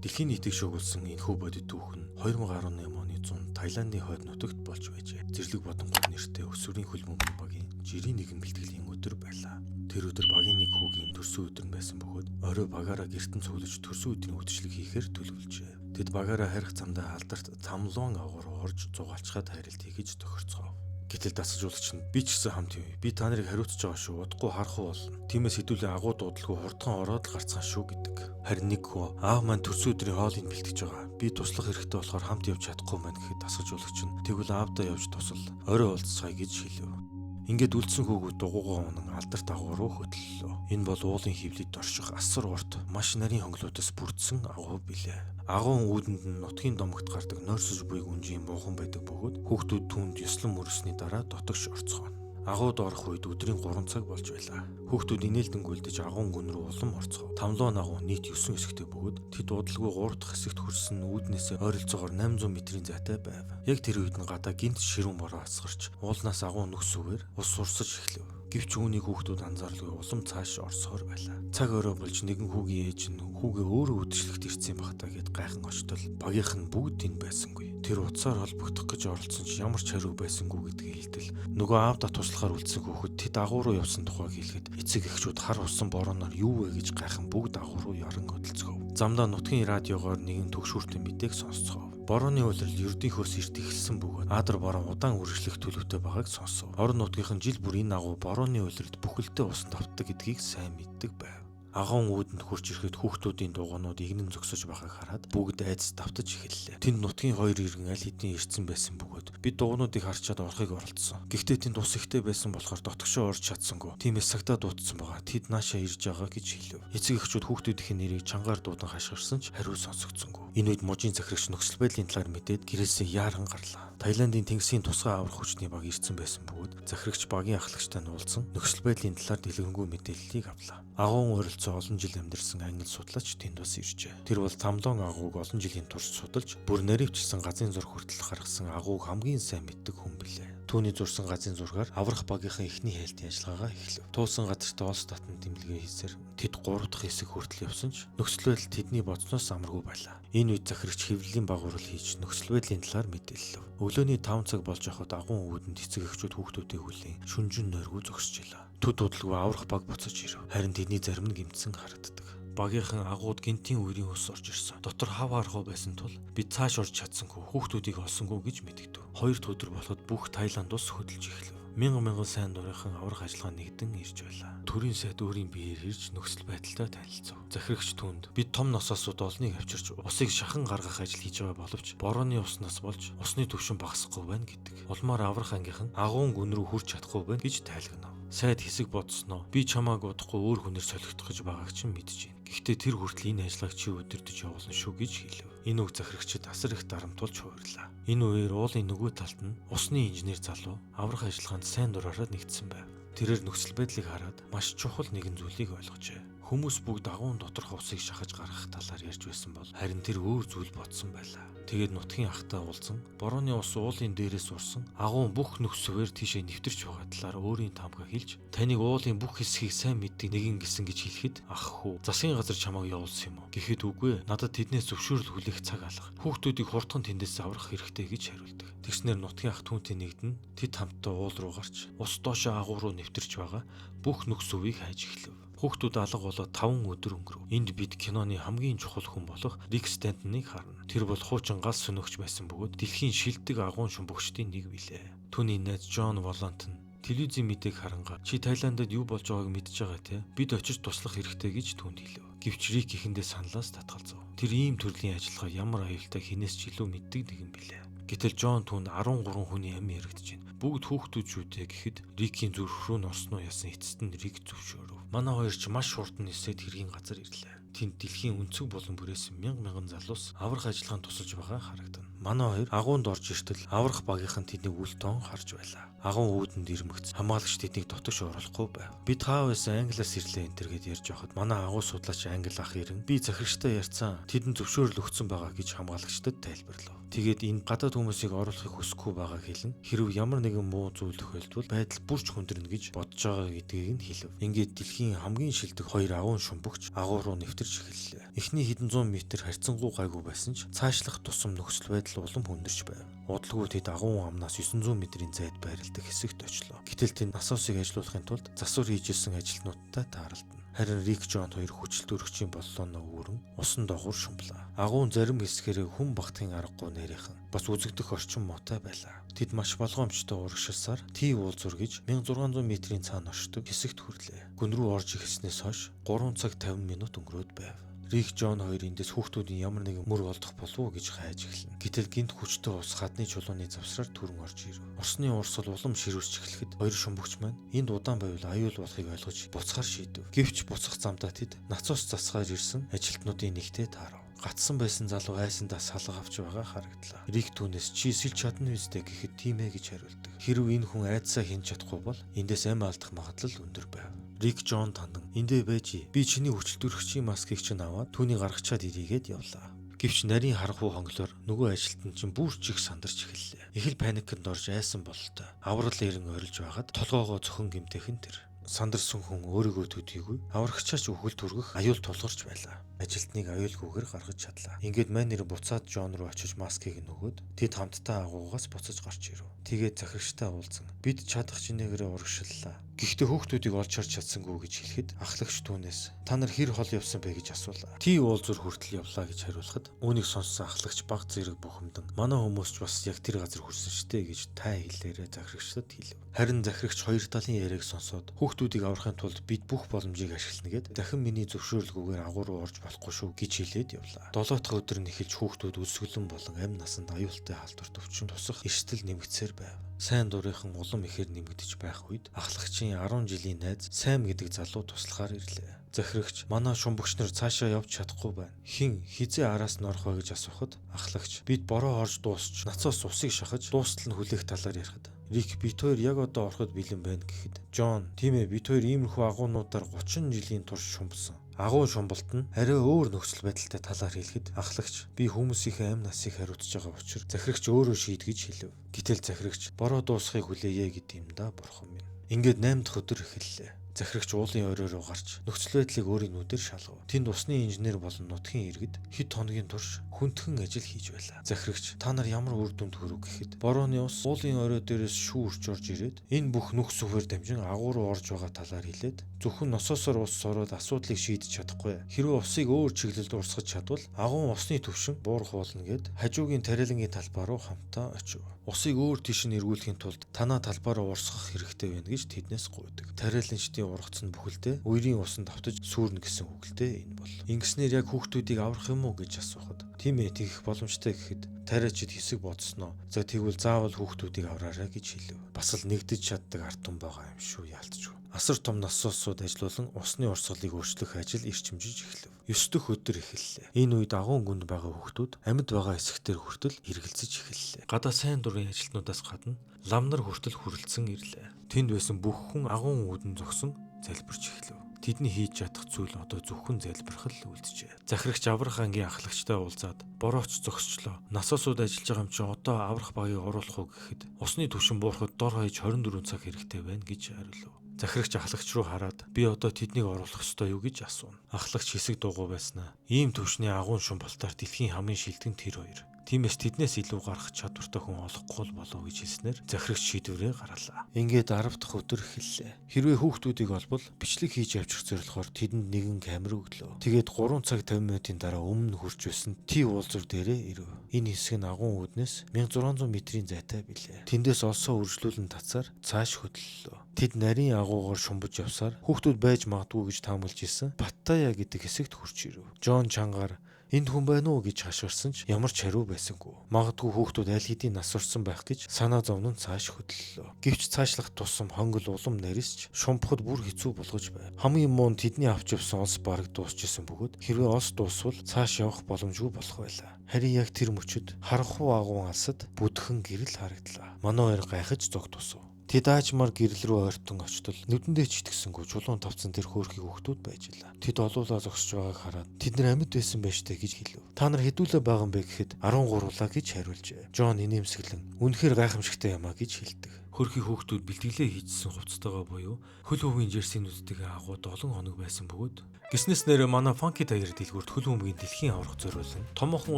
Дэлхийн нийтийг шуугуулсан энэхүү бодит түүх нь 2018 оны 100 Таиландын хойд нутагт болж байжээ. Зэрлэг Бодонгод нэртэй өсвөрийн хөлбөмбөг багийн жирийн нэгэн бэлтгэлийн өдөр байлаа. Тэр өдөр багийн нэг хүүгийн төрсөн өдөр нь байсан бөгөөд орой багаараа гертэн цуглаж төрсөн өдрийн үдшилэг хийхээр төлөвлөжээ. Тэд багаараа харих замдаа алдарт Тамлон агуур орж зугаалчгаад хайралт хийж тохирцгоо. Гэтэл дасгалжуулагч нь би ч гэсэн хамт юм. Би та нарыг хариуцж байгаа шүү. Удахгүй харах уу болно. Тиймээс хэдүүлээ агуу дуудалгүй хурдхан ороод л гарцгаан шүү гэдэг. Харин нэг хөө аав маань төрсөн өдрийн хоолыг бэлтгэж байгаа. Би туслах хэрэгтэй болохоор хамт явж чадахгүй маань гэхэд дасгалжуулагч нь тэгвэл аавдаа явж тусал орой уулзцаая гэж хэлв. Ингээд үлдсэн хүүгүүд дугуйгаа унан алдарт агуу руу хөдлөлөө. Энэ бол уулын хөвлөд орших асар урт маш нарийн хонглоодоос бүрдсэн агуу билээ. Агуун үүдэнд нь нутгийн домогт гардаг нойрсож буйг үнжийн муухан байдаг бөгөөд хүүхдүүд түүнд ёслон мөрөсний дараа дотогш орцгооно. Агууд орох үед өдрийн 3 цаг болж байлаа. Хүүхдүүд инээлдэн гүйлдэж агуун гүн рүү улам орцгоо. Тамлуун агуу нийт 9 хэсэгтэй бөгөөд тэд удалгүй 3 дахь хэсэгт хүрсэн үүднээс ойролцоогоор 800 метрийн зайтай байв. Яг тэр үед нь гадаа гинт ширүүн бороо асгарч уулнаас агуун нүксүүгээр ус сурсаж эхлэв. Гэвч үүнийг хүүхдүүд анзааралгүй улам цааш орсоор байлаа. Цаг өрөө болж нэгэн хүүгийн ээж нь хүүгээ өөрөө үдшилтэд ирсэн багтаа гэд гайхан очтол багийнх нь бүгд энэ байсангүй. Тэр утсаар холбогдох гэж оролцсон ч ямар ч хариу байсангүй гэдгийг хэлтэл нөгөө аавда туслахаар үлдсэн хүүхэд тэд агуу руу явсан тухайг хэлэхэд эцэг эхчүүд хар усан борооноор юу вэ гэж гайхан бүгд агуу руу яран хөдөлцгөв. Замдаа нутгийн радиогоор нэгэн төгшүүртэй мэдээг сонсцгоо. Борооны улирал ердийнхөөс ирт эхэлсэн бөгөөд Аадар бороо удаан үргэлжлэх төлөвтэй байгааг сонсов. Орон нутгийнхан жил бүр энэ агуу борооны улиралд бүхэлдээ усан давтдаг гэдгийг сайн мэддэг байв. Агуун үүдэнд хурж ирэхэд хүүхдүүдийн дугуйнууд игнэн зогсож байгааг хараад бүгд айдас давтаж эхэллээ. Тэнд нутгийн хоёр иргэн аль хэдийн ирсэн байсан бөгөөд бид дугуйнуудыг харчаад орохыг оролдсон. Гэхдээ тэнд ус ихтэй байсан болохоор дотгошоо орж чадсангүй. Тиймээс цагтаа дуутсан байгаа. Тэд наашаа ирж байгаа гэж хэлв. Эцэг эхчүүд хүүхдүүдийн нэрийг чангаар дуудан хашгирсан ч хариу сонсогдсонгүй. Энэ үед мужийн захирагч нөхцөл байдлын талаар мэдээд гэрээсээ яаран гарлаа. Таиландын тэнгисийн тусгай аврах хүчний баг ирсэн байсан бөгөөд захирагч багийн ахлагчтай уулзсан нөхцөл байдлын талаар дэлгэрэнгүй мэдээллийг авлаа. Агуун ойролцоо олон жил амьдарсан англи судлаач тэнд бас иржээ. Тэр бол Тамлон агууг олон жилийн турш судалж бүр наривчилсан газын зураг хүртэл гаргасан агууг хамгийн сайн мэддэг хүн билээ. Түүний зурсан газын зургаар аврах багийнхаа эхний хайлтын ажиллагаагаа эхлэв. Туусан газарт Оос татан тэмдэглэгээ хийсээр тэд 3 дахь хэсэг хүртэл явсан ч нөхцөл байдал тэдний бодсноос амаргүй байлаа. Энэ үед захирагч хэвлэлийн багварал хийж нөхцөл байдлын талаар мэдээллэв. Өглөөний 5 цаг болж байхад агуун үүдэнд эцэг эхчүүд хүүхдүүдээ хүлээн шүнжин нойргүй зогсож илаа. Төд удалгүй аврах баг буцаж ирэв. Харин тэдний зарим нь гэмтсэн харагддаг. Багийнхан агууд гинтийн үерийн ус орж ирсэн. Дотор хав харахгүй байсан тул бид цааш орж чадсангүй хүүхдүүдийг олсонгүй гэж мэдгэв. 2 өдөр болоход бүх Таиланд ус хөдөлж эхлэв. Мянган сайн дурынхан аврах ажиллагаа нэгдэн ирж байлаа. Төрийн сайд өөрийн биеэр ирж нөхцөл байдалтай танилцав. Захирагч түнд бид том насаасууд олныг авчирч усыг шахан гаргах ажил хийж байгаа боловч борооны уснаас болж усны түвшин багасахгүй байна гэдэг. Улмаар аврах ангийнхан агуун гүн рүү хүрч чадахгүй байна гэж тайлгнав. Сайд хэсэг бодсноо би чамааг удахгүй өөр хүнээр солигдох гэж байгааг чинь мэдэж байна. Гэхдээ тэр хүртэл энэ ажиллагааг чи өдөртөж явуулна шүү гэж хэлв. Энэ үг захирагчид асар их дарамтуулж хуваарлаа. Энэ үеэр уулын нөгөө талд нь усны инженер залуу аврах ажиллагаанд сайн дураараа нэгдсэн байв. Тэрээр нөхцөл байдлыг хараад маш чухал нэгэн зүйлийг ойлгожээ. Хүмүүс бүгд агуун доторх усыг шахаж гаргах талаар ярьж байсан бол харин тэр өөр зүйл бодсон байлаа. Тэгээд нутгийн ахтай уулзсан борооны ус уулын дээрээс урсан агуун бүх нөхцөвөр тийшээ нэвтэрч байгаа талаар өөрийн таамагаа хэлж таныг уулын бүх хэсгийг сайн мэддэг нэгэн гисэн гэж хэлэхэд ах хүү засгийн газар чамайг явуулсан юм уу гэхэд үгүй надад тэднээс зөвшөөрөл хүлээх цаг алга хүүхдүүдийг хурдхан тэндээс аврах хэрэгтэй гэж хариулдаг. Тэгснээр нутгийн ах түүнтэй нэгдэн тэд хамтдаа уул руу гарч ус доошоо агуу руу нэвтэрч байгаа бүх нөхцөвийг хайж эхлэв. Хүүхдүүд алга болоод 5 өдөр өнгөрөв. Энд бид киноны хамгийн чухал хүн болох Рик Стэнтоныг харна. Тэр бол хуучин гал сүнөгч байсан бөгөөд дэлхийн шилдэг агуун шумбагчдын нэг билээ. Түүний найз Джон Волант нь телевизийн мэдээг харангаа чи Таиландд юу болж байгааг мэдж байгаа те бид очиж туслах хэрэгтэй гэж түүнд хэлв. Гэвч Рик ихэндээ саналаас татгалзав. Тэр ийм төрлийн ажиллагаа ямар аюултай хинээс ч илүү мэддэг нэгэн билээ. Гэтэл Джон түүнд 13 хүний амь яригдж байна. Бүгд хүүхдүүд шүү дээ гэхэд Рикийн зүрх рүү норсноо ясан эцэст нь Рик зөвшөөрөв. Манай хоёр ч маш хурдан нисээд хэргийн газар ирлээ. Тэнд дэлхийн өнцөг болон бүрээс мянган залуус аврах ажиллагаанд тусалж байгаа харагдана. Манай хоёр агуунд орж иртэл аврах багийнхан тэднийг үл тоон харж байлаа. Агуун үүдэнд ирмэгц хамгаалагч тэднийг дотогш оруулахгүй байв. Би та байсан англиас ирлээ энэ төр гэд ярьж байхад манай агуу судлаач англи ах ирэн би захирагчтай ярьсан тэдэнд зөвшөөрөл өгсөн байгаа гэж хамгаалагчдад тайлбарлав. Тэгээд энэ гадаад хүмүүсийг оруулахыг хүсэхгүй байгаа хэлэн хэрв ямар нэгэн муу зүйл тохиолдвол байдал бүрч хүндэрнэ гэж бодож байгаа гэдгийг нь хэлв. Ингээд дэлхийн хамгийн шилдэг хоёр агуун шумбагч агуу руу нэвтэрч эхэллээ. Эхний хэдэн зуун метр харьцангуй гайгүй байсан ч цаашлах тусам нөхцөл байдал улам хүндэрч байв. Удалгүй тэд агуун амнаас 900 метрийн зайд байрладаг хэсэгт очлоо. Гэтэл тэнд насосыг ажилуулахын тулд засвар хийжсэн ажилтнуудтай тааралдана. Харин Рик Жон хоёр хүчил төрөгчийн боллооноо үүрэн усан доогуур шумблаа. Агуун зарим хэсгэрээ хүн багтахын аргагүй нэрийнхэн бас үзэгдэх орчин муутай байлаа. Тэд маш болгоомжтой урагшилсаар Т уулзур гэж 1600 метрийн цаана оршдог хэсэгт хүрлээ. Гүн рүү орж ихэснээс хойш 3 цаг 50 минут өнгөрөөд байв. Рик Жон хоёр эндээс хүүхдүүдийн ямар нэгэн мөр олдох болов уу гэж хайж эхэлнэ. Гэтэл гинт хүчтэй ус хадны чулууны завсраар түрэн орж ирэв. Орсны урсгал улам ширүүрч эхлэхэд хоёр шумбагч маань энд удаан байвал аюул болохыг ойлгож буцахаар шийдэв. Гэвч буцах замдаа тэд нацуус засгаар ирсэн ажилтнуудын нэгтээ таарав. Гатсан байсан залуу айсандаа салга авч байгаа харагдлаа. Рик түүнээс чи сэлж чадна үстэй гэхэд тийм ээ гэж хариулдаг. Хэрв энэ хүн айдсаа хийн чадахгүй бол эндээс амь алдах магадлал өндөр байв. Рик Жон тандан эндээ байж би чиний хүчил төрөгчийн маскыг чинь аваад түүний гаргачаад ирийгээд явлаа. Гэвч нарийн харанхуй хонглоор нөгөө ажилтан чинь бүр чих сандарч эхэллээ. Их л паникнд орж айсан бололтой. Аврал эрен орилж байгаад толгоогоо зөвхөн гэмтээхэн тэр. Сандарсан хүн өөрийгөө төдийгүй аврагчаач үхэл түргэх аюул тулгарч байлаа. Ажилтныг аюулгүйгээр гаргаж чадлаа. Ингээд манер буцаад Жон руу очиж маскыг нөгөөд тэд хамтдаа агуугаас буцаж гарч ирэв. Тэгээд захирагчтай уулзсан. Бид чадах чинээгээрээ урагшлалаа. Гэхдээ хүүхдүүдийг олж харж чадсангүй гэж хэлэхэд ахлагч түүнээс та нар хэр хол явсан бэ гэж асуулаа. Т уулзур хүртэл явлаа гэж хариулахад үүнийг сонссон ахлагч баг зэрэг бухимдан манай хүмүүс ч бас яг тэр газар хүрсэн штэ гэж тай хэлээрээ захирагчдад хэлв. Харин захирагч хоёр талын яриаг сонсоод хүүхдүүдийг аврахын тулд бид бүх боломжийг ашиглана гэд дахин миний зөвшөөрлгүйгээр агуу руу орж болохгүй шүү гэж хэлээд явлаа. 7 дахь өдөр нь эхэлж хүүхдүүд өсгөлөн болон амь насанд аюултай халдварт өвчин тусах эрсдэл нэмэгдсээр байв. Сайн дурынхан улам ихээр нэмэгдэж байх үед ахлагчийн 10 жилийн найз Сайм гэдэг залуу туслахаар ирлээ. Захирагч манай шумбагч нар цаашаа явж чадахгүй байна. Хин хизээ араас нь орох вэ гэж асуухад ахлагч бид бороо орж дуусч нацаас усыг шахаж дуустал нь хүлээх талаар ярихад Рик бит хоёр яг одоо ороход бэлэн байна гэхэд Жон тийм ээ бит хоёр иймэрхүү агуунуудаар 30 жилийн турш шумбсан. Агуун шумбалт нь арай өөр нөхцөл байдалтай талаар хэлэхэд ахлагч би хүмүүсийнхээ амь насыг хариуцж байгаа учраас захирагч өөрөө шийдгэж хэлв. Гэтэл захирагч бороо дуусахыг хүлээе гэдэг юм да бурхан минь. Ингээд 8 дахь өдөр эхэллээ. Захирагч уулын орой руу гарч нөхцөл байдлыг өөрийн нүдээр шалгав. Тэнд усны инженер болон нутгийн иргэд хэд хоногийн турш хүндхэн ажил хийж байлаа. Захирагч та нар ямар үр дүнд хүрв гэхэд борооны ус уулын орой дээрээс шүүрч орж ирээд энэ бүх нүкс сүхээр дамжин агуу руу орж байгаа талаар хэлээд зөвхөн носоосоор ус сороод асуудлыг шийдэж чадахгүй. Хэрвээ усыг өөр чиглэлд урсгаж чадвал агуун усны төвшин буурах болно гэд хажуугийн тариалангийн талбай руу хамтаа очив. Усыг өөр тийш нь эргүүлэхийн тулд танаа талбаараа урсгах хэрэгтэй байна гэж тэднээс гуйдаг. Тариаланчдын ургац нь бүхэлдээ үерийн усанд давтаж сүрнэ гэсэн үгтэй энэ бол. Ингэснээр яг хүүхдүүдийг аврах юм уу гэж асуухад тийм ээ тэгэх боломжтой гэхэд тариачид хэсэг бодсноо. За тэгвэл заавал хүүхдүүдийг авраарай гэж хэлв. Бас л нэгдэж чаддаг ард тум байгаа юм шүү яалтчгүй. Асар том насоосууд ажилуулан усны урсгалыг өөрчлөх ажил эрчимжиж эхлэв. 9 дэх өдөр эхэллээ. Энэ үед агуун гүнд байгаа хүүхдүүд амьд байгаа хэсэгтэр хүртэл хэргэлзэж эхэллээ. Гадаа сайн дурын ажилтнуудаас гадна лам нар хүртэл хүрэлцэн ирлээ. Тэнд байсан бүх хүн агуун үүдэн зогсон залбирч эхлэв. Тэдний хийж чадах зүйл одоо зөвхөн залбирах л үлджээ. Захирагч аврах ангийн ахлагчтай уулзаад борооч зогсчлоо. Насоосууд ажиллаж байгаа юм чи одоо аврах багийг оруулах уу гэхэд усны түвшин буурахад дор хаяж 24 цаг хэрэгтэй байна гэж хариулв. Захирагч ахлагч руу хараад би одоо тэднийг оруулах ёстой юу гэж асуув. Ахлагч хэсэг дуугүй байснаа ийм төвшний агуун шумбалтаар дэлхийн хамгийн шилдэг тэр хоёр. Тиймээс тэднээс илүү гарах чадвартай хүн олохгүй болов гэж хэлснээр захирагч шийдвэрээ гарлаа. Ингээд 10 дахь өдөр эхэллээ. Хэрвээ хүүхдүүдийг олбол бичлэг хийж авчих зорилгоор тэдэнд нэгэн камер өглөө. Тэгээд 3 цаг 50 минутын дараа өмнө хурж байсан Т уулзур дээрээ ирэв. Энэ хэсэг нь агуун үүднээс 1600 метрийн зайтай билээ. Тэндээс олсоо үржлүүлэн тацаар цааш хөдлөлөө. Тэд нарийн агуугаар шумбаж явсаар хүүхдүүд байж магадгүй гэж таамаглаж исэн Паттайя гэдэг хэсэгт хурж ирэв. Жон чангаар энд хүн байна уу гэж хашгирсан ч ямар ч хариу байсангүй. Магадгүй хүүхдүүд аль хэдийн нас орсон байх гэж санаа зовнон цааш хөдлөлөө. Гэвч цаашлах тусам хонгол улам нарийсч шумбахад бүр хэцүү болгож байв. Хамгийн муу нь тэдний авч явсан олс бараг дуусчихсан бөгөөд хэрвээ олс дуусвал цааш явах боломжгүй болох байлаа. Харин яг тэр мөчөд харанхуй агуун алсад бүдгхэн гэрэл харагдлаа. Манай хоёр гайхаж зог тусав. Тэд аажмаар гэрэл рүү ойртон очтол нүдэндээ ч итгэсэнгүй чулуун тавцсан тэр хөөрхий хүүхдүүд байж илаа. Тэд олуулаа зогсож байгааг хараад "Тэд нар амьд байсан байж таа" гэж хэлв. "Та нар хэдүүлээ байгаа юм бэ?" гэхэд 13-лаа гэж хариулжээ. Джон инээмсэглэн "Үнэхээр гайхамшигтай юм а" гэж хэлдэг. Хөрхий хүүхдүүд бэлтгэлээ хийжсэн хувцастайгаа буюу хөл өвгийн жерсинүүдтэйгээ агууд олон хоног байсан бөгөөд гиснээс нэрэ манай Funky Tiger дэлгүүрт хөл өвгийн дэлхийн аврах зориулсан томоохон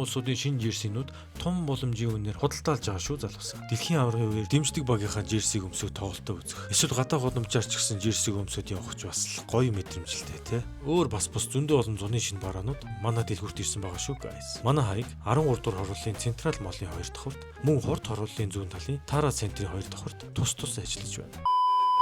улсуудын шинэ жерсинүүд том боломжийн үнээр худалдаалж байгаа шүү залуусаа. Дэлхийн аврагын үеэр дэмждэг багийнхаа жерсиг өмсөх тоглолтоо үзэх. Эсвэл гадаа гудамжаар ч гэсэн жерсиг өмсөд явах ч бас гоё мэдрэмжлтэй тий. Өөр бас зөндөө олон зуны шинэ бараанууд манай дэлгүүрт ирсэн байгаа шүү guys. Манай хаяг 13 дугаар хорлолын Централ молын 2 давхурд, мөн Хурд хорлолын зүүн талын Тара центрийн 2 давхурд тус ажиллаж байна.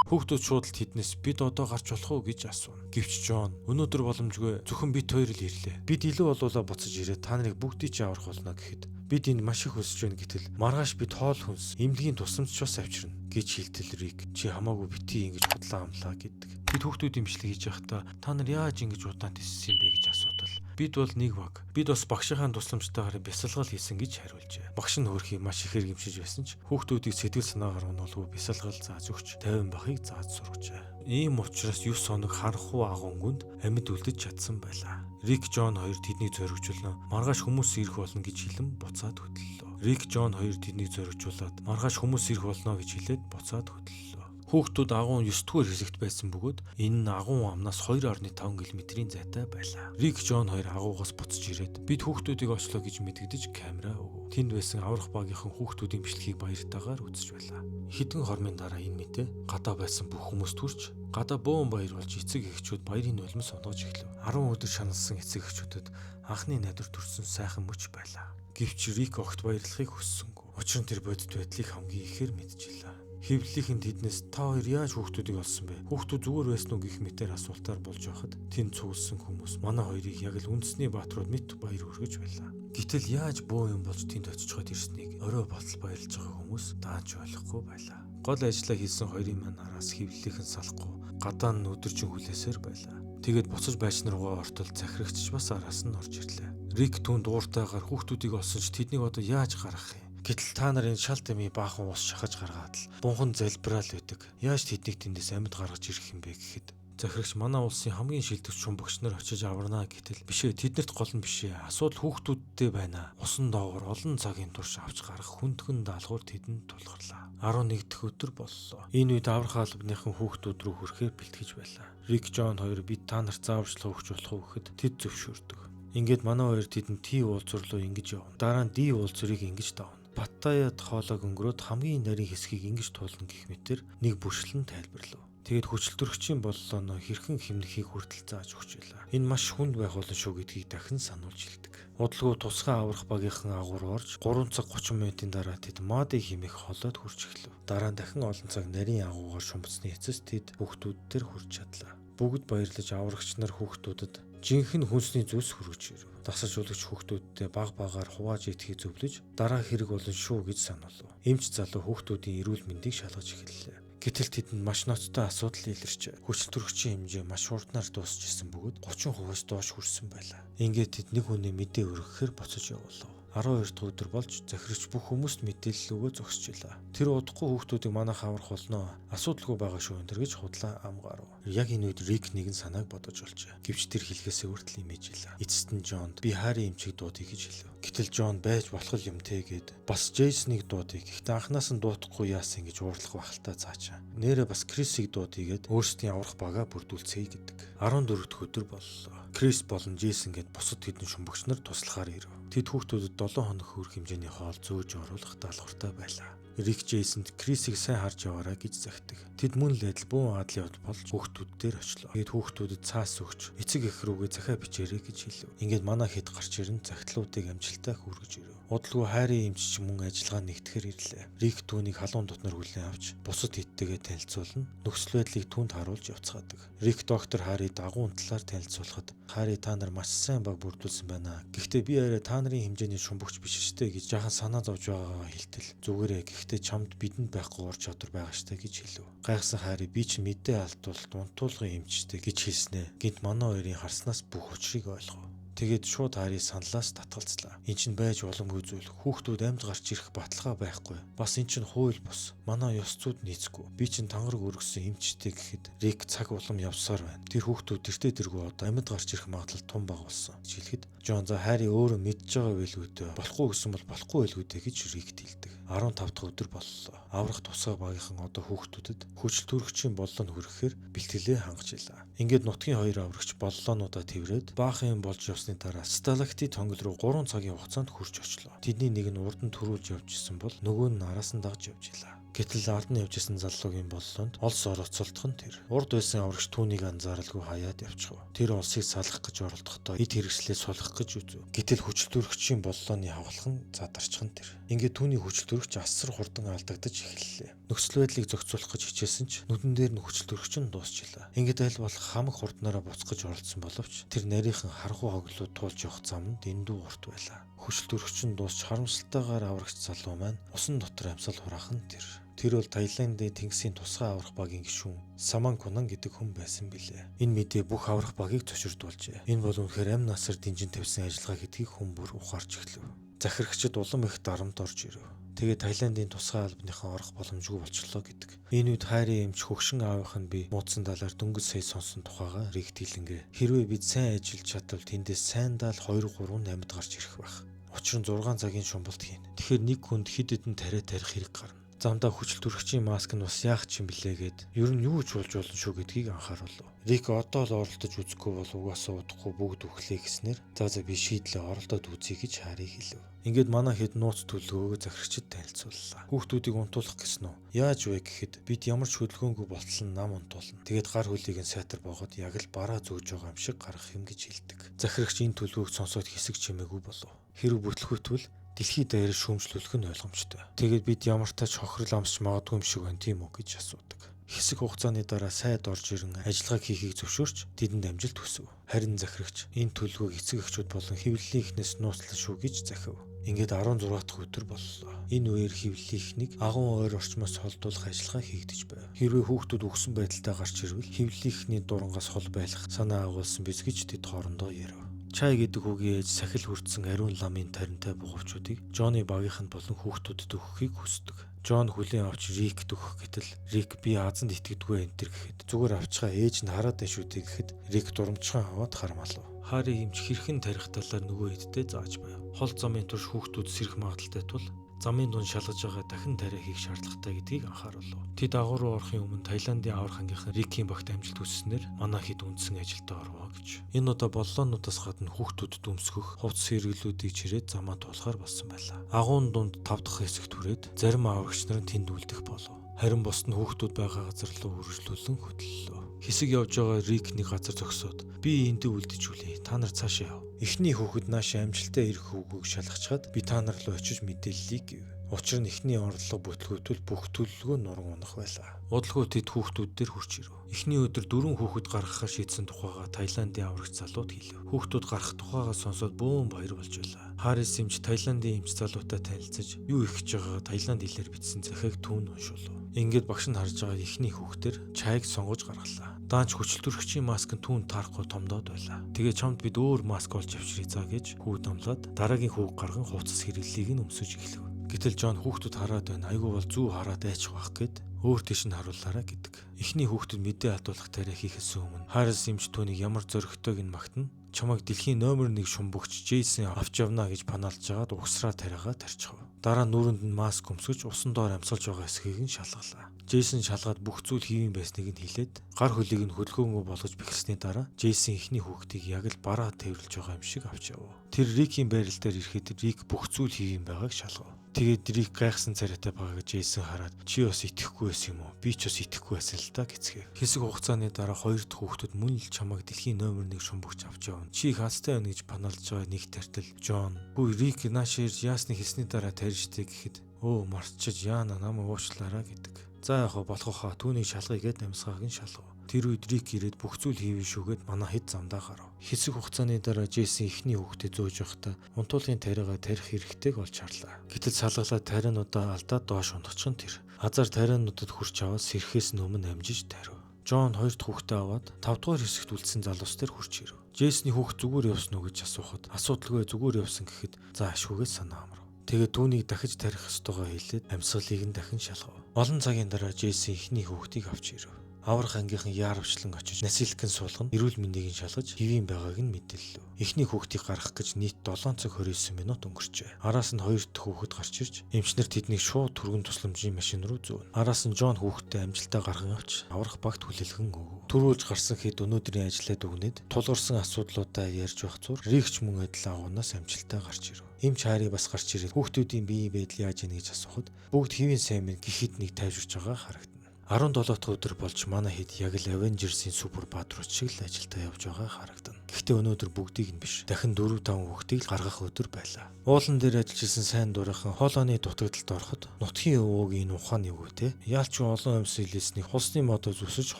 Хүүхдүүд шууд л тэднээс "Бид одоо гарч болох уу?" гэж асууна. Гэвч Джон "Өнөөдөр боломжгүй. Зөвхөн бид хоёр л ирлээ. Бид илүү болуулаа буцаж ирээд та нарыг бүгдийг ч аврах болно" гэхэд "Бид энд маш их өсөж байна гэтэл маргааш бид хоол хүнс, эмнэлгийн тусламж бас авчирна" гэж хэлтэл Рик "Чи хамаагүй битгий ингэж худлаа амлаа" гэдэг. Бид хүүхдүүд имжлэг хийж байхдаа "Та нар яаж ингэж удаан тиссэн юм бэ?" гэж асуудал. "Бид бол нэг баг. Бид бас багшийнхаа тусламжтайгаар бясалгал хийсэн" гэж хариулжээ. Багш нь хөрхий маш их хэргэмшиж байсан ч хүүхдүүдийг сэтгэл санаагаар унуулгүй бясалгал зааж өгч 50 бахыг зааж сургажээ. Ийм учраас 9 хоног харанхуй агунгүнд амьд үлдэж чадсан байлаа. Рик Джон хоёр тэднийг зоригжуулна. Маргааш хүмүүс ирэх болно гэж хэлэн буцаад хөдлөлөө. Рик Джон хоёр тэднийг зоригжуулаад маргааш хүмүүс ирэх болно гэж хэлээд буцаад хөдлөлөө. Хүүхдүүд агуун 9 дугаар хэсэгт байсан бөгөөд энэ нь агуун амнаас 2.5 км-ийн зайтай байлаа. Рик Джон хоёр агуугаас буцаж ирээд "Бид хүүхдүүдийг очлоо" гэж мэдэгдэж камера өгөв. Тэнд байсан аврах багийнхан хүүхдүүдийн бичлэгийг баяртайгаар үзэж байлаа. Хэдэн хормын дараа энэ мэдээ гадаа байсан бүх хүмүүс төрж гадаа бөөн баяр болж эцэг эхчүүд баярын нулимс сонгож эхлэв. 10 өдөр шаналсан эцэг эхчүүдэд анхны найдвар төрсөн сайхан мөч байлаа. Гэвч Рик огт баярлахыг хүссэнгүй. Учир нь тэр бодит байдлыг хамгийн ихээр мэдчихлээ. Хэвлэлийнхэн тэднээс "Та хоёр яаж хүүхдүүдийг олсон бэ? Хүүхдүүд зүгээр байсан уу?" гэх мэтээр асуултаар болж байхад тэнд цугласан хүмүүс манай хоёрыг яг л үндэсний бааtruуд мэт баяр хүргэж байлаа. Гэтэл яаж бөө юм болж тэнд очичход ирснийг орой болтол баярлж байгаа хүмүүс даанч ойлгохгүй байлаа. Гол ажиллаа хийсэн хоёрын маань араас хэвлэлийнхэн салахгүй гадаа нь өдөржин хүлээсээр байлаа. Тэгээд буцаж байшин руугаа ортол захирагч бас араас нь орж ирлээ. Рик түн дууртайгаар хүүхдүүдийг олсон ч тэднийг одоо яаж гаргах юм? Гэтэл та нарын шал тэмий баахан ус шахаж гаргаад л бунхан залбираал байдаг. Яаж тэднийг тэндээс амьд гаргаж ирэх юм бэ гэхэд захирагч "Манай улсын хамгийн шилдэг шумбагч нар очиж аварнаа" гэтэл "Бишээ, тэднэрт гол нь бишээ. Асуудал хүүхдүүдтэй байна. Усан доогоор олон цагийн турш авч гарах хүндхэн даалгавар тэдэнд тулгарлаа." 11 дахь өдөр боллоо. Энэ үед аврах албаныхан хүүхдүүд рүү хүрэхээр бэлтгэж байлаа. Рик Джон хоёр "Бид та нарт зааварчлага өгч болох уу?" гэхэд тэд зөвшөөрдөг. Ингээд манай хоёр тэдэнд Т уулзвар руу ингэж явна. Дараа нь Д уулзварыг ингэж давна. Паттаяд хоолойг өнгөрөөд хамгийн нарийн хэсгийг ингэж туулна гэх мэтэр нэг бүршлэн тайлбарлав. Тэгээд хүчилтөрөгчийн боллооно хэрхэн хэмнэхийг хүртэл зааж өгч байлаа. Энэ маш хүнд байх болно шүү гэдгийг дахин сануулж хэлдэг. Удалгүй тусгай аврах багийнхан агуур орж 3 цаг 30 минутын дараа тэд Мади хэмээх хоолойд хүрч эхлэв. Дараа нь дахин олон цаг нарийн агуугаар шумбацны эцэст тэд хүүхдүүд төр хүрч чадлаа. Бүгд баярлаж аврагч нар хүүхдүүдэд жинхэнэ хүнсний зүйлс хүргэж ирв. Дасаж улагч хүүхдүүдтэй баг багаар хувааж идэхийг зөвлөж дараа хэрэг болно шүү гэж сануулв. Эмч залуу хүүхдүүдийн эрүүл мэндийг шалгаж эхэллээ. Гэтэл тэдэнд маш ноцтой асуудал илэрч хүчилтөрөгчийн хэмжээ маш хурднаар дуусч ирсэн бөгөөд 30%-аас доош хүрсэн байлаа. Ингээд тэд нэг хүний мэдээ өргөхээр буцаж явуулав. 12 дахь өдөр болж захирагч бүх хүмүүст мэдээлэл өгөө зогсчихлаа. Тэр удахгүй хүүхдүүдийг манайх аврах болно. Асуудалгүй байгаа шүү энэ гэж худлаа ам гарав. Яг энэ үед Рик нэгэн санааг бодож олжээ. Гэвч тэр хэлхээсээ хүртэл имэжлээ. Эцэст нь Джонд "Би Хари эмчийг дуудъя" гэж хэлв. Гэтэл Джон "Байж болох юм те" гэд бас Джейсоныг дуудъя. Гэхдээ анханаас нь дуудахгүй яасан гэж уурлах бахалтай заачаа. Нэрээ бас Крисийг дуудъя гэд өөрсдийн аврах багаа бүрдүүлцгээе гэдэг. 14 дахь өдөр боллоо. Крис болон Джейсон гэд бусад хэдэн шумбагч нар туслахаар ирв. Тэд хүүхдүүдэд 7 хоног хүрэх хэмжээний хоол зөөж оруулах даалгавартай байлаа. Рик Джейсонд "Крисийг сайн харж яваарай" гэж захидаг. Тэд мөн л адил бөөн адлын явд болж хүүхдүүд дээр очлоо. Тэгэд хүүхдүүдэд цаас өгч эцэг эх рүүгээ захиа бичээрэй гэж хэлв. Ингээд манай хэд гарч ирэн захидлуудыг амжилттай хүргэж ирв. Удалгүй Хари эмч ч мөн ажиллагаа нэгтгэхэр ирлээ. Рик түүнийг халуун дотнор хүлээн авч бусад хэдтэйгээ танилцуулна, нөхцөл байдлыг түүнд харуулж явцгаадаг. Рик доктор Харид агуун талаар танилцуулахад "Хари, та нар маш сайн баг бүрдүүлсэн байна. Гэхдээ би арай та нарын хэмжээний шумбагч биш штэ" гэж жаахан санаа зовж байгаагаа хэлтэл "Зүгээрээ, гэхдээ чамд бидэнд байхгүй ур чадвар байгаа штэ" гэж хэлв. Гайхсан Хари "Би ч мэдээ алдуулалт унтуулгын эмчтэй" гэж хэлснэ. Гинт манай хоёрын харснаас бүх учрыг ойлгов. Тэгээд шууд Харри саналаас татгалцлаа. Энд чинь байж боломгүй зүйл. Хүүхдүүд амьд гарч ирэх баталгаа байхгүй. Бас эн чинь хууль бус. Манай ёс зүйд нийцэхгүй. Би чинь тангараг өргөсөн эмчтэй гэхэд Рик цаг улам явсаар байна. Тэр хүүхдүүд тэртээ тэргүй одоо амьд гарч ирэх магадлал тун бага болсон. Жилхэд Джон за Харри өөрөө мэдж байгаа байлгүй дээ. Болохгүй гэсэн бол болохгүй байлгүй дээ гэж Рикт хэлдэг. 15 дахь өдөр боллоо. Аврах тусгай багийнхан одоо хүүхдүүдэд хүчил төрөгчийн боллоо хүргэхээр бэлтгэлээ хангаж илаа. Ингээд нутгийн хоёр аврагч боллоонуудаа тэрврээд баахан юм болж явсны дараа сталактит тонгол руу 3 цагийн хугацаанд хурж очлоо. Тэдний нэг нь урд нь төрүүлж явж исэн бол нөгөө нь араас нь дагж явж илаа. Гэтэл ард нь явж исэн залуугийн боллоонд олс орооцолдох нь тэр. Урд байсан аврагч түүнийг анзааралгүй хаяад явчихв. Тэр олсыг салах гэж оролдохдоо эд хэрэгслээ сулгах гэж үзв. Гэтэл хүчил төрөгчийн боллооны хавгалхан задарчих нь тэр. Ингээд түүний хүчил төрөгч асар хурдан алдагдаж эхэллээ. Нөхцөл байдлыг зохицуулах гэж хичээсэн ч нүдэн дээр нь хүчил төрөгч нь дуусчлаа. Ингээд аль болох хамаг хурднаараа буцах гэж оролдсон боловч тэр нарийнхан хархуу хоглоод туулж явах замд дэндүү урт байлаа. Хүчил төрөгч нь дуусч харамсалтайгаар аврагч залуу маань усан дотор амьсгал хураахан тэр. Тэр бол Таиландын тэнгисийн тусгай аврах багийн гишүүн Саман Кунан гэдэг хүн байсан билээ. Энэ мэдээ бүх аврах багийг цочирдуулжээ. Энэ бол үнэхээр амь насар дэнжин тавьсан ажиллагаа гэдгийг хүн бүр ухаарч эхлэв. Захирагчид улам их дарамт орж ирэв. Тэгээд Таиландын тусгай албаныхан орох боломжгүй болчихлоо гэдэг. Энэ үед Харри эмч хөгшин аавынх нь би муудсан далаар дөнгөж сая сонсон тухайга Рикт хэлэнгээ. Хэрвээ бид сайн ажиллаж чадвал тэндээс сайн даал 2-3 амьд гарч ирэх байх. Учир нь 6 цагийн шумбалт хийн. Тэгэхээр нэг хүнд хэд хэдэн тариа тарих хэрэг гарна. Замдаа хүчил төрөгчийн маск нь бас яах ч юм блэ гэд ер нь юу ч болж болно шүү гэдгийг анхааруулв. Рик одоо л оролдож үзэхгүй бол угаасаа удахгүй бүгд үхлээ гэснээр за би шийдлээ оролдоод үзье гэж Харри хэлв. Ингээд манай хэд нууц төлөвлөгөөгөө захирагчид танилцууллаа. Хүүхдүүдийг унтуулах гэсэн үү? Яаж вэ гэхэд бид ямар ч хөдөлгөөнгүй болтол нь нам унтуулна. Тэгээд гар хөлийг нь сайтар боогод яг л бараа зөөж байгаа юм шиг гарах юм гэж хэлдэг. Захирагч энэ төлөвөг сонсоод хэсэг чимээгүй болов. Хэрв бүтлгүүтвэл дэлхийд даяар шүүмжлүүлэх нь ойлгомжтой. Тэгээд бид ямар тач хохирол амсч магадгүй юм шиг байна тийм үү гэж асуудаг. Хэсэг хугацааны дараа сайд орж ирэн ажиллагаа хийхийг зөвшөөрч тэдэнд амжилт хүсв. Харин захирагч энэ төлөвийг эцэг эхчүүд болон хэвлэлийн эхнээс нууцлан шүү гэж захив. Ингээд 16 дахь өдөр боллоо. Энэ үеэр хэвлэлийн эхнийг агуун ойр орчмоос холдуулах ажиллагаа хийгдэж байв. Хэрвээ хүүхдүүд өгсөн байдалтай гарч ирвэл хэвлэлийн эхний дурангаас хол байх санаа агуулсан биз гэж тэд хоорондоо ярив. Чай гэдэг хүүгийн ээж сахил хүртсэн ариун ламын таринтай бугавчуудыг Джонны багийнхан болон хүүхдүүдэд өгөхийг хүсдэг. Джон хүлээн авч Рикт өгөх гэтэл Рик би Азанд итгэдэггүй энтер гэхэд зүгээр авчгаа ээж нь хараад байна шүү дээ гэхэд Рик дурамчхан аваад хармалв. Харри эмч хэрхэн тарих талаар нөгөө хэдтэй зааж байв. Хол замын турш хүүхдүүд сэрэх магадaltaй тул замын дунд шалгаж байгаа дахин тариа хийх шаардлагатай гэдгийг анхааруулв. Тэд агуу руу орохын өмнө Таиландын аврах ангийнхан Рикийн багт амжилт хүссэнээр манай хэд үндсэн ажилдаа орвоо гэж. Энэ удаа боллоонуудаас гадна хүүхдүүдэд өмсгөх хувцас хэрэглүүдийг чирээд замаа туулахар болсон байлаа. Агуун дунд 5 дахь хэсэгт хүрээд зарим аврагч нар тэнд үлдэх болов. Харин бусд нь хүүхдүүд байгаа газар руу үргэлжлүүлэн хөдлөлөө. Хэсэг явж байгаа Рик нэг газар зогсоод би энд үлдэж үлээ. Та нар цаашаа яв. Эхний хүүхэд наашаа амжилттай ирэх үгийг шалгачаад би та нар руу очиж мэдээллийг гэв. Учир нь эхний орлого бүтлгүүтэл бүх төлөвлөгөө нуран унах байлаа. Удалгүй тэд хүүхдүүд дээр хурч ирэв. Эхний өдөр 4 хүүхэд гаргахаар шийдсэн тухайга Таиландын аврагч залууд хэлв. Хүүхдүүд гарах тухайгаа сонсоод бөөн баяр болж байлаа. Харрис эмч Таиландын эмч залуутай танилцаж юу их гэж байгаа Таиланд хэлээр бичсэн захиаг түүнд уншуулв. Ингээд багш нь харж байгаа эхний хүүхдэр чайг сонгож гаргалаа. Даанч хүчил төрөгчийн маск нь түүнд таарахгүй томдоод байлаа. Тэгээ чамд бид өөр маск олж авчиръя заа гэж хүү дамлаад дараагийн хүүг гарган хувцас хэрэглэлийг нь өмсөж эхлэв. Гэтэл Джон хүүхдүүд хараад байна. Айгүй бол зүү хараад айчих байх гэд өөр тийш нь харуулаарай гэдэг. Эхний хүүхдэд мэдээ алдуулах тариа хийхээс өмнө Харрис эмч түүнийг ямар зөрөгтэйг нь магтана. Чамайг дэлхийн номер 1 шумбөгч Джейсон авч явна гэж панаалж жагаад угсраа тариагаа тарьчихв. Дараа нүрэнд нь маск өмсөж усан доор амьсгалж байгаа эсхийг нь шалгалаа. Джейсон шалгаад бүх зүйл хийвэн байсныг нь хэлээд гар хөлийг нь хөлгөөнгөө болгож бэхэлсний дараа Джейсон эхний хүүхдийг яг л бараа тэрвэрлж байгаа юм шиг авч явв. Тэр Рикийн байрал дээр ирэхэд Рик бүх зүйл хийвэн байгааг шалгав. Тэгээд Рик гайхсан царайтай байгааг Джейсон хараад чи бас итгэхгүй байсан юм уу? Би ч бас итгэхгүй байсан л та гэцгээв. Хэсэг хугацааны дараа хоёр дахь хүүхдүүд мөн л чамайг дэлхийн номер 1 шумбөгч авч явна. Чи их хастай байна гэж панаалж байгаа нэг тартал Джон. Хүү Рик нааш ирж яасны хэлсний дараа тарьжтэй гэхэд өө марчиж яана намайг уучлаарай гэдэг. За яг болох хаа түүнийг шалгая гэд намсгааг нь шалгав. Тэр үед Рик ирээд бүх зүйл хийвэн шүүгээд манай хэд замдаа гарав. Хэсэг хугацааны дараа Джейсон эхний хүүхдэд зөөж явахдаа унтуулгын тариагаа тарих хэрэгтэйг олж харлаа. Гэтэл салгалаа тариануудаа алдаад доош ундахчин тэр. Азар тариануудад хурч аваад сэрхээс өмнө амжиж тарив. Джон хоёр дахь хүүхдээ аваад 5 дугаар хэсэгт үлдсэн залуус дээр хурч ирэв. Джейсний хүүхд зүгээр явсан уу гэж асуухад асуудалгүй зүгээр явсан гэхэд за ашгүйгээ санаа амрав. Тэгээд түүнийг дахиж тарих ёстойгоо хэлээд амьсгалыг нь дахин шалгав. Олон цагийн дараа Джейси ихний хүүхдийг авч ирэв. Аврах ангийнхан яарвчлан очиж насилкэн суулгана, эрүүл мэндийг нь шалгаж хэвийн байгааг нь мэдээллээ. Эхний хүүхдийг гаргах гэж нийт 7 цаг 29 минут өнгөрчээ. Араас нь хоёр дахь хүүхэд гарч ирж, эмчнэр тэднийг шууд түргэн тусламжийн машин руу зүүн. Араас нь Джон хүүхэдтэй амжилтаа гарган авч аврах багт хүлээлгэн өг. Төрүүлж гарсан хэд өнөөдрийн ажлаа дүгнээд тулгарсан асуудлуудаа ярьж байх зур Рикч мөн адил агуунаас амжилтаа гарч ирэв. Эмч Хари бас гарч ирээд хүүхдүүдийн биеийн байдал яаж ийнэ гэж асуухад бүгд хэвийн сайн минь гэхэд нэг тайвширч байгаа харагдана. 17 дахь өдөр болж манай хэд яг л Avengers-ийн супер бааtruуч шиг л ажилдаа явж байгаа харагдана. Гэхдээ өнөөдөр бүгдийг нь биш, дахин 4-5 хүүхдийг л гаргах өдөр байлаа. Уулан дээр ажиллажсэн сайн дурынхан хоолойны дутагдалд ороход нутгийн өвөөгийн ухааны өвөтэй яалч олон амьс илээсний хусны модоо зүсэж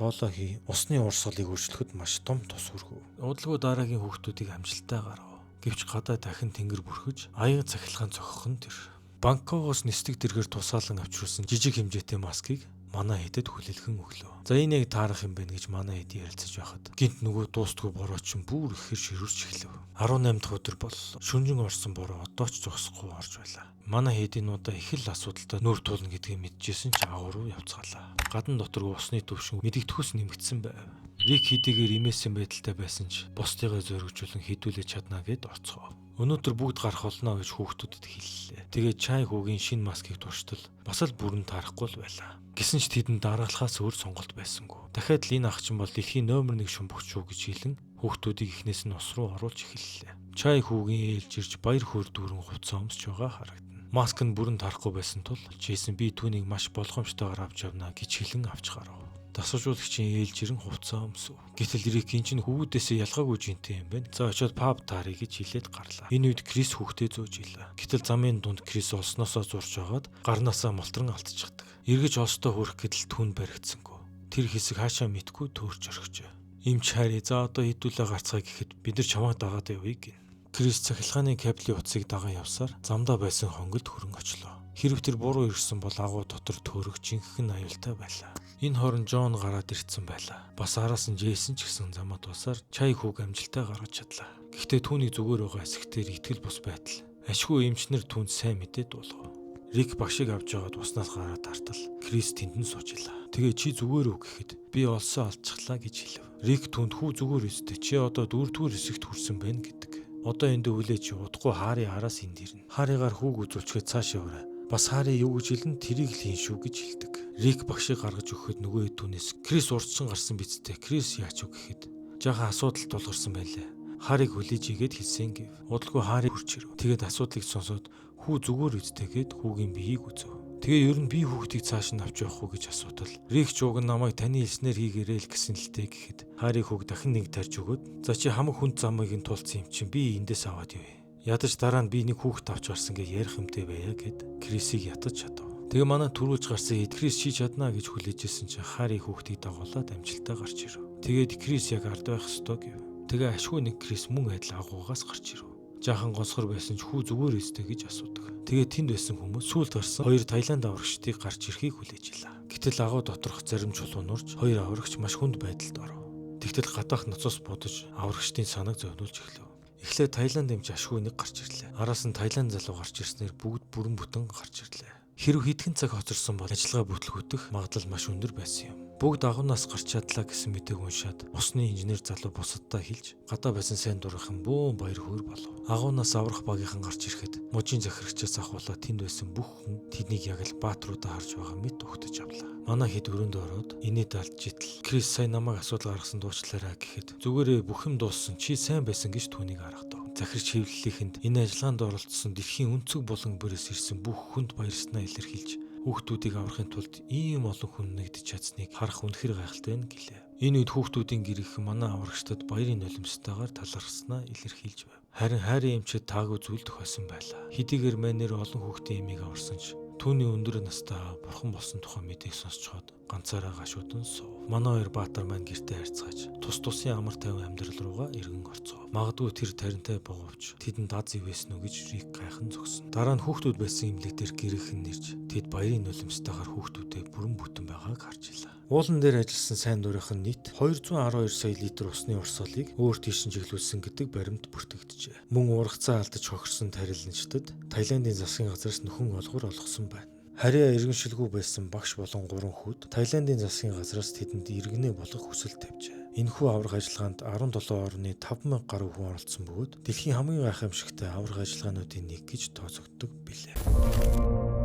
хоолой хий усны урсгалыг өөрчлөхөд маш том тус хүргэв. Удалгүй дараагийн хүүхдүүдийг амжилтаа гаргав. Гэвч гадаа дахин тэнгэр бүрхэж аян цахилгаан зохих нь тэр. Бангкокоос нисдэг дэргээр тусаалan авчруулсан жижиг хэмжээтэй маскыг манай хэдэд хүлээлгэн өглөө. За энийг таарах юм байна гэж манай хэд ярилцаж байхад гинт нөгөө дуустгүй бороо чинь бүр ихээр ширүүрч эхлэв. 18 дахь өдөр бол шүнжин орсон бороо одоо ч зогсохгүй орж байлаа. Манай хэдийн удаа их л асуудалтай нүүр тулна гэдгийг мэдчихсэн ч аав руу явцгаалаа. Гадна дотор усны төвшин мэдэгдэхүйс нэмэгдсэн байв. Рик хэдийгээр имээсэн байдалтай байсан ч бусдыгаа зоригжуулан хідүүлж чадна гэд орцгоо. Өнөөдөр бүгд гарах болно гэж хүүхдүүдэд хэллээ. Тэгээд чай хүүгийн шинэ маскыг туршдал бас л бүрэн таарахгүй л байлаа. Гэсэн ч тэдэнд дараалахаас өөр сонголт байсангүй. Дахиад л энэ ах чинь бол дэлхийн номер 1 шумбагч шүү гэж хэлэн хүүхдүүдийг эхнээс нь ус руу оруулж эхэллээ. Чай хүүгийн ээлж ирж баяр хөөр дүүрэн хувцас өмсч байгаа харагдана. Маск нь бүрэн тарахгүй байсан тул Джейсон би түүнийг маш болгоомжтойгоор авч явна гэж хэлэн авч гарав. Дасгалжуулагчийн ээлж ирэн хувцас өмсөв. Гэтэл Рикийн чинь хөвгүүдээсээ ялгаагүй жинтэй юм байна. За очиод паб таарыг гэж хэлээд гарлаа. Энэ үед Крис хүүхдээ зөөж илээ. Гэтэл замын дунд Крис олсноосоо зурж агаад гарнаасаа молтрон алдчихдаг. Эргэж олстой хүрэх гэдэл түүнд баригдсангүй. Тэр хэсэг хаашаа мэдгүй төөрч орхижээ. Эмч Хари за одоо хэдүүлээ гарцгаа гэхэд бид нар чамайг дагаад явъя гин. Крис цахилгааны кабелийн утсыг дагаа явсаар замдаа байсан хонгилд хөрөн очлоо. Хэрв тэр буруу ирсэн бол агуу дотор төөрөх жинхэнэ аюултай байлаа. Энэ хооронд Джон гараад ирсэн байлаа. Бас араас нь Джейсон ч гэсэн замаа дуусаар чай хүүг амжилтаа гаргаж чадлаа. Гэхдээ түүний зүгээр байгаа хэсэгтэр итгэл бус байтал. Ашгүй эмчнэр түүнд сайн мэдээд дуулав. Рик багшийг авч яваад уснаас гараад тартал. Крис тэнд нь суучлаа. Тэгээ чи зүгээр үү гэхэд би олсоо алцчихлаа гэж хэлв. Рик түүнд хүү зүгээр өстэй чи одоо 4-р хэсэгт хүрсэн байна гэдэг. Одоо энд өвлөө чи удахгүй Хари араас энд ирнэ. Харигаар хүүг үзүүлчихэд цааш яваарай. Бас Хари юу гэж хэлэн тэрийг л хийн шүү гэж хэлдэг. Рик багшийг гаргаж өгөхөд нөгөө түүнээс Крис урдчин гарсан бицтэй. Крис яач үг гэхэд жаахан асуудал тулгарсан байлаа. Харийг хүлээж игээд хэлсэн гэв. Удалгүй Хари хурч ирв. Тэгээд асуудлыг сонсоод хүү зүгээр үсттэй гэд хүүгийн биеийг үзв. Тэгээ ер нь би хүүхдийг цааш нь авч явах уу гэж асуудал. Рик ч уг нь намайг таны хэлснээр хийгээрэй л гэсэн л дээ гэхэд Хари хүүг дахин нэг тарж өгөөд за чи хамаг хүнд замыг нь тулцсан юм чинь би эндээс аваад явъя. Ядаж дараа нь би нэг хүүхэд авч гарсан гэж ярих юмтэй байя гэд Крисийг ятаж чадав. Тэгээ манай түрүүлж гарсан хэд Крис чи чадна гэж хүлээжсэн чинь Хари хүүхдийг дагуулад амжилтаа гарч ирв. Тэгээд Крис яг ард байх ёстой гэв. Тэгээ ашгүй нэг Крис мөн адил агуугаас гарч ирв. Жаахан гонсгор байсан ч хүү зүгээр өстэй гэж асуудаг. Тэгээд тэнд байсан хүмүүс сүулт гарсан хоёр Таиланд аврагчдыг гарч ирэхийг хүлээж илаа. Гэтэл агуу доторх зарим чулуун нурж хоёр аврагч маш хүнд байдалд оров. Тэгтэл гадаах ноцоос будаж аврагчдын санааг зовнуулж эхлэв. Эхлээд Таиланд эмч ашгүй нэг гарч ирлээ. Араас нь Таиланд залуу гарч ирснээр бүгд бүрэн бүтэн гарч ирлээ. Хэрв хэдхэн цаг хоцорсон бол ажиллагаа бүтлгүүтэх магадлал маш өндөр байсан юм. Бүгд агуунаас гарч чадлаа гэсэн мэдээг уншаад усны инженер залуу бусадтай хэлж гадаа байсан сайн дурынхан бөөн баяр хөөр болов. Агуунаас аврах багийнхан гарч ирэхэд мужийн захирагчаас ахуулаад тэнд байсан бүх хүн тэднийг яг л баатруудаа харж байгаа мэт өгтөж авлаа. Манай хэд өрөөнд ороод инээд алдж итл Крис сайн намайг асуудал гаргасан дуучлаарай гэхэд зүгээрээ бүх юм дууссан чи сайн байсан гэж түүнийг харагдав. Захирч хэвлэлийнхэнд энэ ажиллагаанд оролцсон дэлхийн өнцөг булан бүрээс ирсэн бүх хүнд баярснаа илэрхийлж хүүхдүүдийг аврахын тулд ийм олон хүн нэгдэж чадсныг харах үнэхэр гайхалтай байна гэлээ. Энэ үед хүүхдүүдийн гэрийнхэн манай аврагчдад баярын нулимстайгаар талархснаа илэрхийлж байв. Харин Хари эмчэд таагүй зүйл тохиосон байлаа. Хэдийгээр манер олон хүүхдийн эмийг аварсан ч түүний өндөр настай бурхан болсон тухай мэдээг сонсцоход ганцаараа гашуудан суув. Манай хоёр баатар маань гэртээ харьцааж тус тусын амар тайван амьдрал руугаа эргэн орцгоо. Магадгүй тэр таринтай боговч тэдэнд аз ивэсэн үү гэж Рик гайхан зогсон. Дараа нь хүүхдүүд байсан имлэг дээр гэрхэн нэрж тэд баярын нулимстайгаар хүүхдүүдэд бүрэн бүтэн байгааг харж илаа. Уулан дээр ажилласан сайн дурийнхан нийт 212 сая литр усны урсгалыг өөр тийш нь чиглүүлсэн гэдэг баримт бүртгэгджээ. Мөн ургацаа алдаж хохирсон тарилнчдад Таиландын засгийн газраас нөхөн олгор олгосон байна. Харьяа иргэншилгүй байсан багш болон 3 хүүд Таиландын засгийн газраас тэдэнд иргэнэ болгох хүсэл тавьжээ. Энэхүү аврах ажиллагаанд 17.5 гаруй хүн оролцсон бөгөөд дэлхийн хамгийн гайхамшигтай аврах ажиллагаануудын нэг гэж тооцогддог билээ.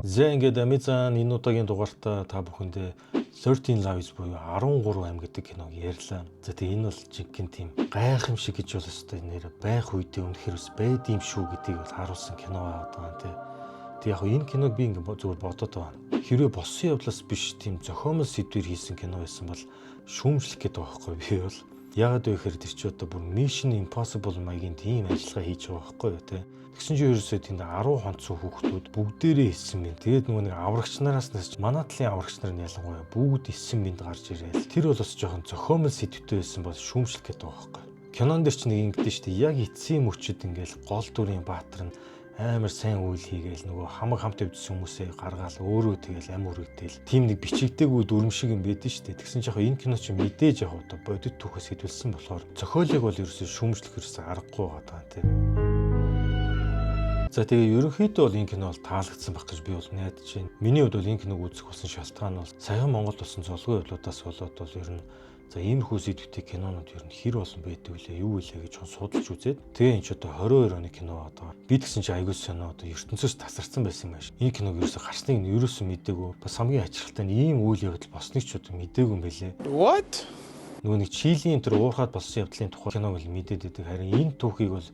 За ингээд амизан энэ удаагийн дугаартаа та бүхэндээ 13 Lives буюу 13 ам гэдэг киног ярьлаа. За тэгээ энэ бол жинхэнэ тийм гайхамшиг гэж бол өстой нэр байх үедээ үнэхээр ус байд юм шүү гэдгийг бол харуулсан кино байгаа тийм. Тэг яг энэ киног би ингээд зүгээр бодоод байна. Хэрвээ боссон явдлаас биш тийм зохиомол сэдвээр хийсэн кино байсан бол шүүмжлэх гэдэг байгаа байхгүй би бол. Яагаад вэ гэхээр тэр чи одоо бүр Mission Impossible маягийн тийм ажиллагаа хийж байгаа байхгүй юу те. Тэгсэн чинь ерөөсөө тэнд 10 хонцсон хүүхдүүд бүгдээрээ хэлсэн байна. Тэгээд нөгөө нэг аврагч нараас нь манай талын аврагч нар нь ялангуяа бүгд 9 бинд гарч ирээл. Тэр бол бас жоохон зохиомол сэдвтэй байсан бол шүүмжлэх гэдэг байгаа байхгүй. Кинон дэр чи нэг ингэдэж штэ яг эцсийн мөчөд ингээл гол дүрийн баатар нь амар сайн үйл хийгээл нөгөө хамаг хамт өвдсөн хүмүүсээ гаргаал өөрөө тэгэл ам үрэгдээл тийм нэг бичигдээгүй дүрм шиг юм байдэн штэ. Тэгсэн чинь энэ кино чи мэдээж яг одоо бодит түүхээс хэдвэлсэн болохоор зохиолыг бол ерөөсөө шүүмжлэх ерөөсөө аргагүй байгаа тийм. За тэгээ ерөнхийдөө бол энэ кино бол таалагдсан байх гэж би бол найдаж байна. Миний хувьд бол энэ киног үзэх болсон шалтгаан бол саяхан Монголд болсон золгүй явдлуудаас болоод бол ер нь за иймэрхүү сэдвтэй кинонууд ер нь хэр болсон байдаг вүлээ юу вэ гэж судалж үзээд тэгээ энэ ч одоо 22 оны кино одоо би тэгсэн чи аягүй сонио одоо ертөнцөөс тасарсан байсан юм байна. Энэ киног ерөөсө гарсныг нь ерөөсө мэдээгүй. Бас хамгийн ачаалттай нь ийм үйл явдал босныг ч одоо мэдээгүй юм байлээ. What? Нөгөө нэг Чилийн тэр уурхаад болсон явдлын тухай киног л мэдээд байдаг. Харин энэ түүхийг бол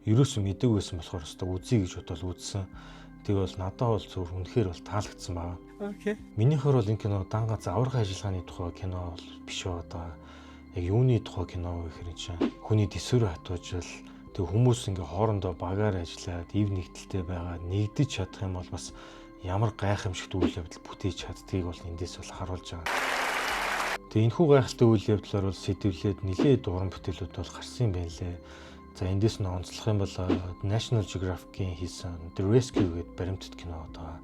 ерөөсөө мэдээгүй байсан болохоор өстой үзье гэж бодвол үзсэн. Тэг бол надад бол зөвхөн үнэхээр бол таалагдсан баа. Окей. Минийхэр бол энэ кино дангац аврах ажиллагааны тухай кино бол биш байгаа. Яг юуны тухай кино вэ гэхээр чинь хүний төсөөр хатуужил тэг хүмүүс ингээ хоорондоо багаар ажиллаад ив нэгдэлтэй байгаа нэгдэж чадах юм бол бас ямар гайхамшигт үйл явдал бүтээж чаддгийг бол эндээс бол харуулж байгаа. Тэг энэхүү гайхалтай үйл явдлаар бол сэдвлээд нэлээд уран бүтээлүүд бол гарсан юм байна лээ. За эндээс нь онцлох юм бол National Geographic-ийн хийсэн The Rescue гэдэг баримтат кино байгаа.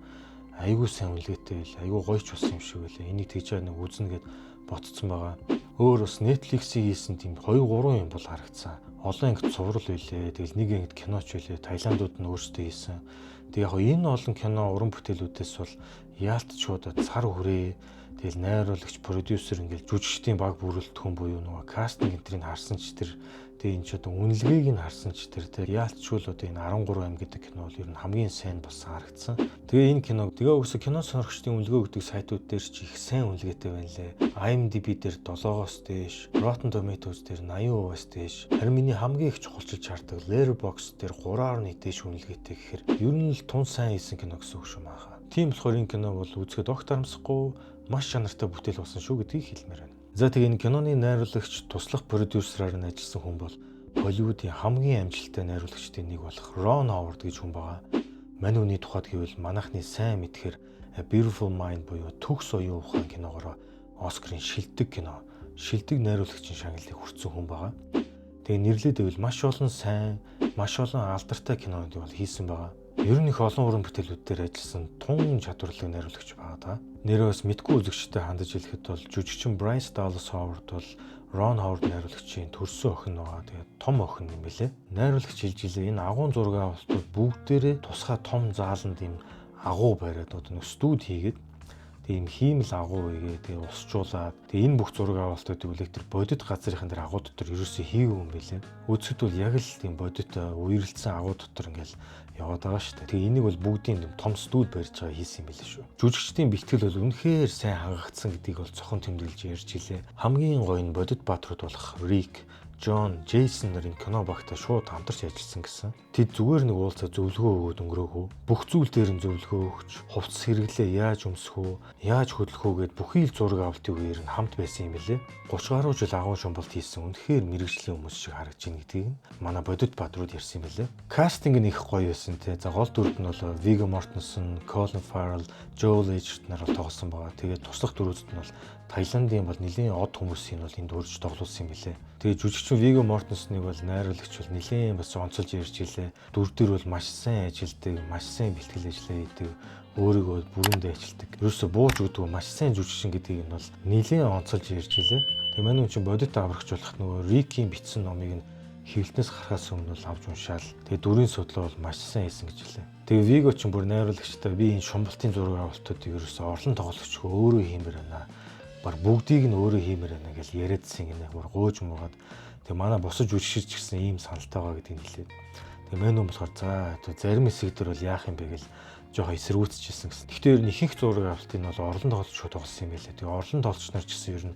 Айгуу сайн үлгээтэй л айгуу гоё ч болсон юм шиг байлаа. Энийг тэгж нэг үзнэ гэд ботцсон байгаа. Өөр бас Netflix-ийн хийсэн тийм 2 3 юм бол харагдсан. Олон ангид цуврал байлээ. Тэгэл нэг ангид киноч байлээ. Таиландууд нь өөрсдөө хийсэн. Тэг яг энэ олон кино уран бүтээлүүдээс бол яалтч шууд цар хүрээ. Тэгэл найруулагч, продюсер ингээл жүжигчдийн баг бүрэлдэхүүн хүн буюу нөгөө кастинг энтрийг харсан ч тэр тэгээ энэ ч одоо үнэлгээг нь харсан ч тэр яалтчгүй л одоо энэ 13 ам гэдэг кино бол ер нь хамгийн сайн болсон харагдсан. Тэгээ энэ киног тэгээ өсө кино сонирхчдын үнэлгээ өгдөг сайтууд дээр ч их сайн үнэлгээтэй байна лээ. IMDb дээр 7-оос дээш, Rotten Tomatoes дээр 80%-аас дээш. Харин миний хамгийн их чухалчилж хардаг Letterboxd дээр 3.1 дээш үнэлгээтэй гэхээр ер нь л тун сайн хийсэн кино гэсэн үг шүү мааха. Тийм болохоор энэ кино бол үзэхэд огт харамсахгүй маш чанартай бүтээл болсон шүү гэдгийг хэлмээр байна. За тэгээ энэ киноны найруулагч туслах продюсераар нь ажилласан хүн бол Холливуудын хамгийн амжилттай найруулагчдын нэг болох Рон Ховард гэж хүн байгаа. Мань үний тухайд гэвэл манайхны сайн мэдхээр A Beautiful Mind буюу Төгс оюун ухаан киногоор Оскарын шилдэг кино, шилдэг найруулагчийн шагналыг хүртсэн хүн байгаа. Тэгээ нэрлээд байвал маш олон сайн, маш олон алдартай кинонууд бол хийсэн байгаа. Ер нь их олон уран бүтээлүүд дээр ажилласан тун чадварлаг найруулагч байгаа даа. Нэрээ бас мэдгүй үзэгчтэй хандаж хэлэхэд бол жүжигчин Bryce Dallas Howard бол Ron Howard найруулагчийн төрсөн охин байгаа. Тэгээд том охин юм билэ. Найруулагч хэлж илээ энэ агуун зураг авалтууд бүгдээрээ тусгай том зааланд юм агуу бариад одоо нэг студ хийгээд тийм хиймэл агуу игээ тэгээ усчуулаад тэгээ энэ бүх зураг авалтуудыг үлээх тэр бодит газрынхан дээр агуу дотор ерөөсөө хийгээгүй юм билэ. Үзэхэд бол яг л тийм бодит үерэлдсэн агуу дотор ингээл яваад байгаа шүү дээ. Тэгээ энийг бол бүгдийн том студ барьж байгаа хийсэн юм билээ шүү. Жүжигчдийн бэлтгэл бол үнэхээр сайн хангагдсан гэдгийг бол цохон тэмдэглэж ярьж илээ. Хамгийн гоё нь бодит бааtruуд болох Rick, Джон, Джейсон нарын кино багтаа шууд хамтарч ажилласан гэсэн. Тэд зүгээр нэг уулзаа зөвлөгөө өгөөд өнгөрөөгөө. Бүх зүйл дээр нь зөвлөгөө өгч, хувцас хэрэглээ яаж өмсөх үү, яаж хөдлөх үү гэд бүхий л зураг авалтын үеэр нь хамт байсан юм билээ. 30 гаруй жил агуун шумбалт хийсэн үнэхээр мэрэгжлийн хүмүүс шиг харагдаж байна гэдгийг манай бодит бадрууд ярьсан юм билээ. Кастинг нь их гоё байсан те. За гол дүрд нь бол Viggo Mortensen, Colin Farrell, Joel Edgerton нар тоглосон байгаа. Тэгээд туслах дөрөвдөд нь бол Таиландын бол нэлийн од хүмүүсийн бол энд өрж тоглуулсан юм билээ. Тэгээд жүжигчин Viggo Mortensen-ыг бол найруулагч бол нэлийн бас онцолж ярьж илээ. Дүр дээр бол маш сайн ажилдаг, маш сайн бэлтгэл ажиллаа хийдэг, өөрийгөө бүрээндээ ажилдаг. Ерөөсө бууж өгдөг маш сайн жүжигчин гэдгийг нь бол нэлийн онцолж ярьж илээ. Тэгээд манай хүн чинь бодит аврагч болох нөгөө Рикийн бичсэн номыг нь хэвлэлнээс гарахаас өмнө бол авч уншаал. Тэгээд дүрийн судлаа бол маш сайн хийсэн гэж хэлээ. Тэгээд Viggo ч бүр найруулагчтай би энэ шумбалтын зураг авалтуудыг ерөөсө орлон тоглогчгүй өөрөө хиймээр байна. Бар бүгдийг нь өөрөө хиймээр байна гэж яриадсэн гинэ. Бүр гууж муугаад. Тэгээ манай босож үжигширч гисэн ийм саналтай байгаа гэдгийг хэлээд. Тэгээ мэн юм болохоор за зарим хэсэг дээр бол яах юм бэ гэл жоохон эсэргүүцчихсэн гэсэн. Гэхдээ ер нь ихэнх зураг авалтыг нь бол орлон тоглолт шууд тоглосон юм байлээ. Тэгээ орлон тоглолч нар ч гэсэн ер нь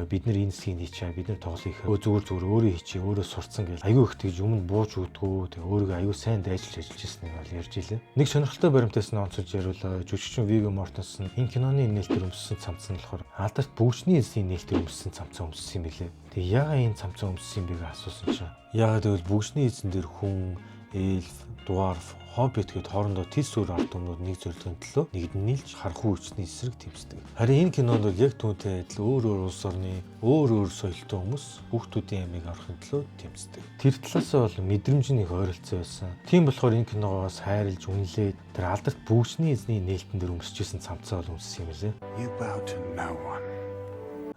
бид нар энэ хэсгийг хийчээ, бид нар тоглоё их зүгээр өөрөө хийчээ, өөрөө сурцсан гэл аюу их тэгж өмнө бууж өгдгөө. Тэгээ өөрийгөө аюу сайн дайжилж ажиллаж ирснийг бол ярьж илээ. Нэг сонирхолтой баримтаас нь онцолж яривал жүжигчин Viggo Mortensen энэ киноны нээлтээр өмссөн цамц нь болохоор алдарт бүгжний эзний нээлтээр өмссөн цамцаа өмссөн юм билээ. Тэгээ яагаад энэ цамцаа өмссөн юм бэ гэж асуусан чинь. Яагаад гэвэл бүгжний эзэн дээр хүн, эльф, dwarf, хоббит гэд хоорондоо тис өөр ард түмнүүд нэг зөвлөгийн төлөө нэгд нийлж харахгүй хүчний эсрэг тэмцдэг. Харин энэ кинонд бол яг түүнтэй адил өөр улс орны өөр соёлтой хүмүүс хүүхдүүдийн амийг аврахын төлөө тэмцдэг. Тэр талаасаа бол мэдрэмжийн их ойролцоо байсан. Тийм болохоор энэ киногоос хайрлж үнэлээд тэр алдарт бүгжний эзний нээлтэн дээр өмсөжсэн цамцаа бол өмссөн юм лээ.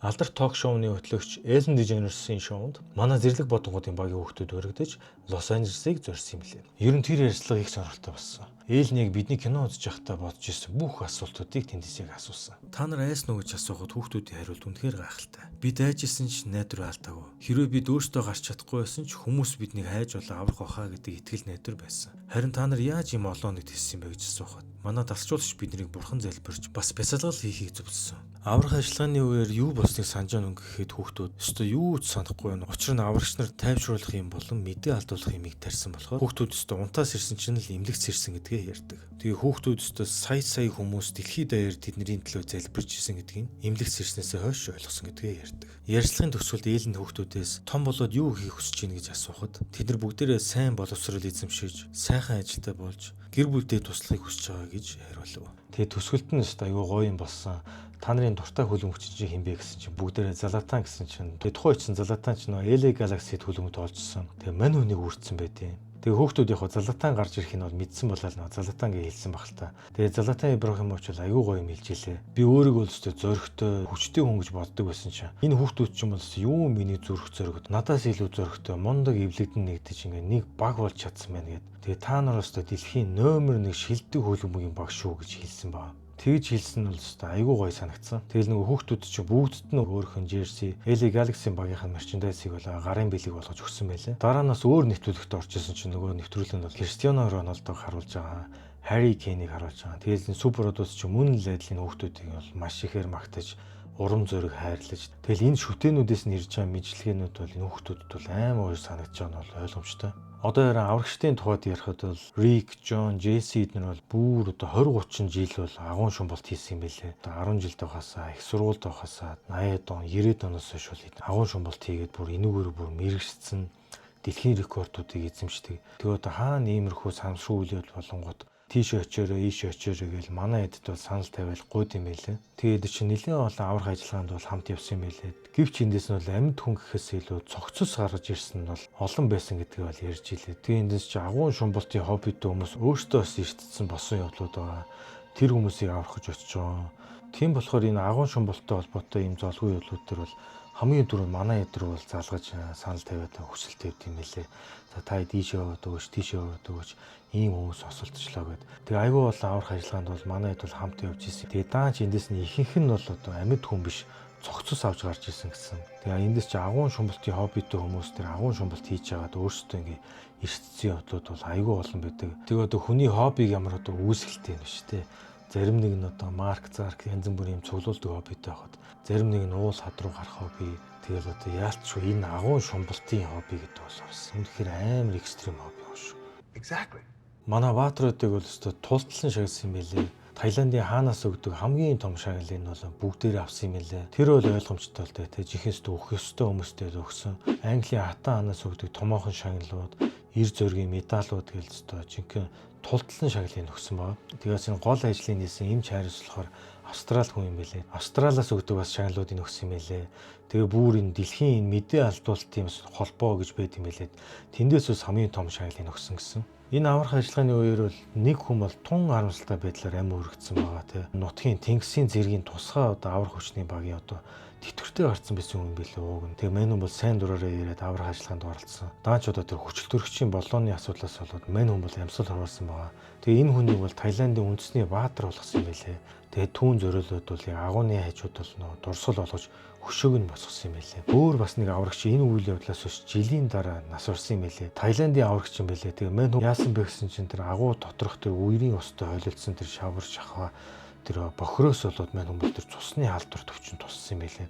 Алдарт ток шоуны хөтлөгч Ellen DeGeneres-ийн шоунд манай зэрлэг бодонгуудын багийн хүүхдүүд өргөдөж Лос Анжелесыг зорьсон юм лээ. Ер нь тэр ярилцлага их сонирхолтой болсон. Ellen-ийг бидний кино үзэж байхдаа бодож ирсэн бүх асуултуудыг тэндээс яг асуусан. Та нар айсан уу гэж асуухад хүүхдүүдийн хариулт үнэхээр гайхалтай. Бид айжсэн ч найдвар алдаагүй. Хэрвээ бид өөрсдөө гарч чадахгүй байсан ч хүмүүс биднийг хайж болоо аврах байхаа гэдэг итгэл найдвар байсан. Харин та нар яаж юм олооныг хэлсэн бэ гэж асуухад манай дасгалжуулагч биднийг бурхан залбирч бас бясалгал хийхийг зөвлөсөн. Аврах ажиллагааны үеэр юу болсныг санаж өнгө гэхэд хүүхдүүд өстө юу ч санахгүй байна. Учир нь аврагч нар тайвшруулах юм болон мэдээ алдуулах юмыг тарьсан болохоор хүүхдүүд өстө унтаас ирсэн чинь л эмнэлэгт сэрсэн гэдгээ ярьдаг. Тэгээ хүүхдүүд өстө сая хүмүүс дэлхийд даяар тэдний төлөө залбирч исэн гэдгийг эмнэлэгт сэрснээсээ хойш ойлгосон гэдгээ ярьдаг. Ярилцлагын төгсгөлд Ellen хүүхдүүдээс том болоод юу хийх хүсэж байна гэж асуухад тэд нар бүгдээрээ сайн боловсрол эзэмшиж, сайхан ажилтай болж гэр бүлдээ туслахыг хүсэж байгаа гэж хариулв. Тэгээ төсгөлт нь өстө аюу гоё юм болсон. Та нарын дуртай хөлбөмбөгч чинь хинбэ гэсэн чинь бүгдээрээ Залатан гэсэн чинь тэгээ тухайн чинь Залатан ч нөө LA Galaxy-д хөлбөмбөд олжсон. Тэгээ мань хүнийг үрдсэн байдیں۔ Тэгээ хүүхдүүд яг Залатан гарч ирэх нь бол мэдсэн болоо л Залатан гэж хэлсэн баг л та. Тэгээ Залатан Ибрахимович бол аюу гоё юм хэлж илээ. Би өөрийгөө л өстой зөрөгтэй, хүчтэй хүн гэж боддог байсан чинь энэ хүүхдүүд ч юм бол юу миний зүрх зөрөгд надаас илүү зөрөгтэй, мундаг эвлэгдэн нэгдэж ингээ нэг баг болж чадсан байна гэд. Тэгээ та нар өстой дэлхийн номер 1 шилдэг хөлбөмбөгийн баг шүү гэж хэлсэн баг. Тэгж хэлсэн нь бол өстой айгүй гоё санагдсан. Тэгэл нөгөө хүүхдүүд чинь бүгдд нь өөрхөн jersey, LA Galaxy багийнхаа мерчендайзыг бол гарын бэлэг болгож өгсөн байлээ. Дараа нь бас өөр нэвтрүүлэгт орж исэн чинь нөгөө нэвтрүүлэг нь бол Cristiano Ronaldo-г харуулж байгаа, Harry Kane-ыг харуулж байгаа. Тэгэл энэ суперодоос чинь мөн л адилын хүүхдүүдийг бол маш ихээр магтаж, урам зориг хайрлаж. Тэгэл энэ шүтээнүүдээс нь ирж байгаа мэдлэгээнүүд бол энэ хүүхдүүдэд бол амар гоё санагдаж байгаа нь бол ойлгомжтой. Одоо яран аврагчдын тухайд ярихад бол Rick, John, Jesse эднэр бол бүр одоо 20-30 жил бол агуун шумбалт хийсэн юм байлээ. Одоо 10 жилд байхасаа, их сургуульд байхасаа 80-ад он, 90-ад оноос хойш бол агуун шумбалт хийгээд бүр энүүгээр бүр мэрэгчсэн дэлхийн рекордуудыг эзэмшдэг. Тэгээ одоо хаана иймэрхүү санамсруу үйл явдал болонгууд тийш очиороо ийш очиороо гэж манай эдэд бол санал тавиал гуйд юм байлээ. Тэгээд чинь нэлээд олон аврах ажиллагаанд бол хамт явсан юм байлээ. Гэвч эндээс нь бол амьд хүн гэхээс илүү цогцос гаргаж ирсэн нь бол олон байсан гэдгийг бол ярьж илээ. Тэгээд эндээс чи агуун шумбалтын хоббит хүмүүс өөрсдөө бас эртдсэн босон явдлууд байгаа. Тэр хүмүүсийг аврах гэж очиж байгаа. Тийм болохоор энэ агуун шумбалттай холбоотой ийм золгүй явдлууд төр бол хамгийн түрүү манай эд рүү бол залгаж санал тавиад хүсэл тавьд юм байлээ. За та дийшээ яваад өгөөч, тийшээ яваад өгөөч. Ийм хүмүүс осолтчлоо гэд. Тэгээ айгүй болон аврах ажиллагаанд бол манай эд бол хамт явж ирсэн. Тэгээ даанч эндээс нь ихэнх нь бол одоо амьд хүн биш цогцос авч гарч ирсэн гэсэн. Тэгээ эндээс чи агуун шумбалтын хоббитэй хүмүүс тэр агуун шумбалт хийж байгаад өөрсдөө ингээ эрсдсэн явдлууд бол айгүй олон байдаг. Тэгээ одоо хүний хоббиг ямар одоо үүсгэлтэй юм шүү дээ. Зарим нэг нь одоо Марк Зарк янз бүрийн цуглуулдаг хоббитэй байхад зарим нэг нь уул хад руу гарах хобби. Тэгэл одоо яалтчгүй энэ агуун шумбалтын хобби гэдэг бол бас үнэхээр амар экстрим хобби юм шүү. Exactly. Манай баатруудыг бол өстой тултлан шагсан юм байлээ. Таиландын хаанаас өгдөг хамгийн том шагналыг нь бол бүгдээрээ авсан юм байлээ. Тэр бол ойлгомжтой л дээ. Тэ жихээс өөх ёстой хүмүүстэй өгсөн. Английн хатан хаанаас өгдөг томоохон шагналууд, эр зөргийн медалууд гээл өстой жинхэнэ тултлан шагналыг өгсөн баа. Тэгээс энэ гол ажлын нийсэн эмч хайрс болохоор Австрали хүн юм байлээ. Австралиас өгдөг бас шагналуудыг өгсөн юм байлээ. Тэгээ бүр энэ дэлхийн мэдээ алдуулалтын холбоо гэж байт юм байлээ. Тэндээс бас хамгийн том шагналыг өгсөн гэсэн. Энэ аврах ажиллагааны үеэр бол нэг хүн бол тун харамсалтай байдлаар амь өргөцсөн байгаа тийм. Нутгийн тэнгисийн зэргийн тусгай одоо аврах хүчний багийн одоо тэтгэвртэй гарцсан байсан юм билээ ууг. Тэгээ мань хүн бол сайн дураараа ирээд аврах ажиллагаанд оролцсон. Даанч одоо тэр хүчил төрөгчийн болооны асуудлаас болоод мань хүн бол амьсгал харуулсан байгаа. Тэгээ энэ хүнийг бол Таиландын үндэсний баатар болгосон юм билээ. Тэгээ түүн зориулууд бол агууны хажууд бол нөө дурсгал болгож хөшөөг нь босгосон юм байлээ. Өөр бас нэг аврагч энэ үйл явдлаас хойш жилийн дараа нас орсон юм байлээ. Таиландын аврагч юм байлээ. Тэгээ мань хүн яасан бэ гэсэн чинь тэр агуу доторх тэр үерийн устай холилдсон тэр шавар шахва тэр бохроос болоод мань хүн тэр цусны халдвар төвчөнд туссан юм байлээ.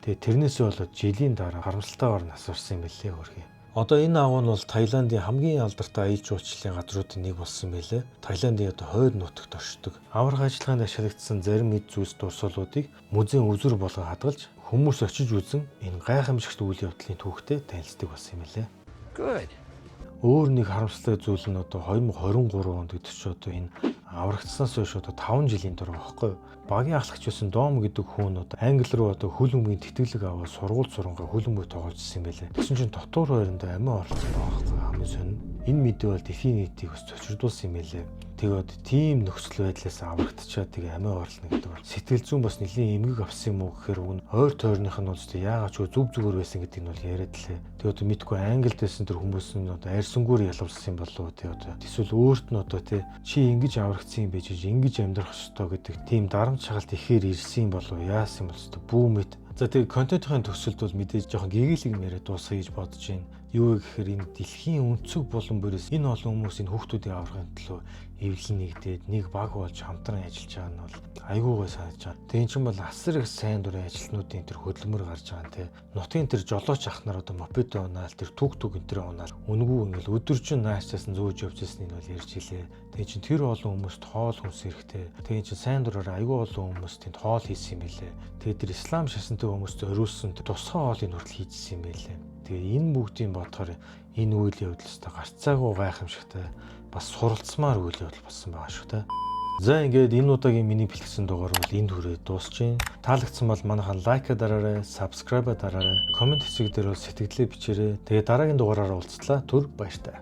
Тэгээ тэрнээсээ болоод жилийн дараа харамсалтайгаар нас орсон юм байлээ хөрхий. Одоо энэ агуу нь бол Таиландын хамгийн алдартай аял жуулчлалын газруудын нэг болсон байлээ. Таиландын одоо хойд нутагт оршдог. Аврах ажиллагаанд ашиглагдсан зарим эд зүйлс дурсгалуудыг музейн үзүр болгон хадгалж хүмүүс очиж үзэн энэ гайхамшигт үйл явдлын түүхтэй танилцдаг болсон юм байлээ. Good. Өөр нэг харамсалтай зүйл нь одоо 2023 онд гэдэг чинь одоо энэ аврагдсанаас хойш одоо 5 жилийн дараа байхгүй юу? Багийн ахлагч байсан Дом гэдэг хүн одоо Англи руу одоо хөлбөмбөгийн тэтгэлэг аваад сургууль сурангаа хөлбөмбөг тогложсэн юм байлээ. Тэгсэн чинь дотор байранд амиа оролцсон байгаа байхгүй хамгийн сонин. Энэ мэдээ бол дэлхийн нийтийг бас цочирдуулсан юм байлээ. Тэгээд тийм нөхцөл байдлаас аврагдчихад тэгээ амиа орлно гэдэг бол сэтгэл зүйн бас нэлийн эмгэг авсан юм уу гэхээр уг нь ойр тойрных нь бол яагаад ч зүг зүгээр байсан гэдэг нь бол яриад лээ. Тэгээд мэдгүй Англид байсан тэр хүмүүс нь одоо арьсангуур ялварсан юм болов уу тэгээд эсвэл өөрт нь одоо чи ингэж аврагдсан юм байж ингэж амьдрах ёстой гэдэг тийм дарамт шагалт ихээр ирсэн юм болов яасан юм бол өстө бүүмэд. За тэгээ контентын төгсөлд бол мэдээж жоохон гэгээлэг мэрэ дуусгая гэж бодож байна. Юу гэхээр энэ дэлхийн өнцөг болон бүрээс энэ олон хүмүүсийн хүүхдүүдийн аврахын төлөө эвлэн нэгдээд нэг баг болж хамтран ажиллаж байгаа нь бол айгуугаа санаж байгаа. Тэгээ чинь бол асар их сайн дурын ажилтнуудын тэр хөдөлмөр гарч байгаа нь те. Нутгийн тэр жолооч ах нар одоо мопед унаал тэр түг энэ тэр унаал үнгүү ингээл өдөржин наашаас нь зөөж явжсэн нь бол ярьж илээ. Тэгээ чинь тэр олон хүмүүст хоол хүнс хэрэгтэй. Тэгээ чинь сайн дураар айгүй олон хүмүүс тэнд хоол хийсэн юм билээ. Тэгээ тэр ислам шашинтай хүмүүст зориулсан тусгай хоолыг хүртэл хийжсэн юм билээ. Тэгээ энэ бүгдийг бодохоор энэ үйл явдлаас гарцаагүй гайхамшигтай бас суралцмаар үйл явдал болсон байгаа шүү дээ. За ингээд энэ удаагийн миний бэлтгэсэн дугаар бол энд хүрээд дуусчихъя. Таалагдсан бол манайхаа лайка дараарай, subscribe дараарай, комент хэсэг дээр бол сэтгэлдээ бичээрэй. Тэгээ дараагийн дугаараараа уулзлаа. Түр баяртай.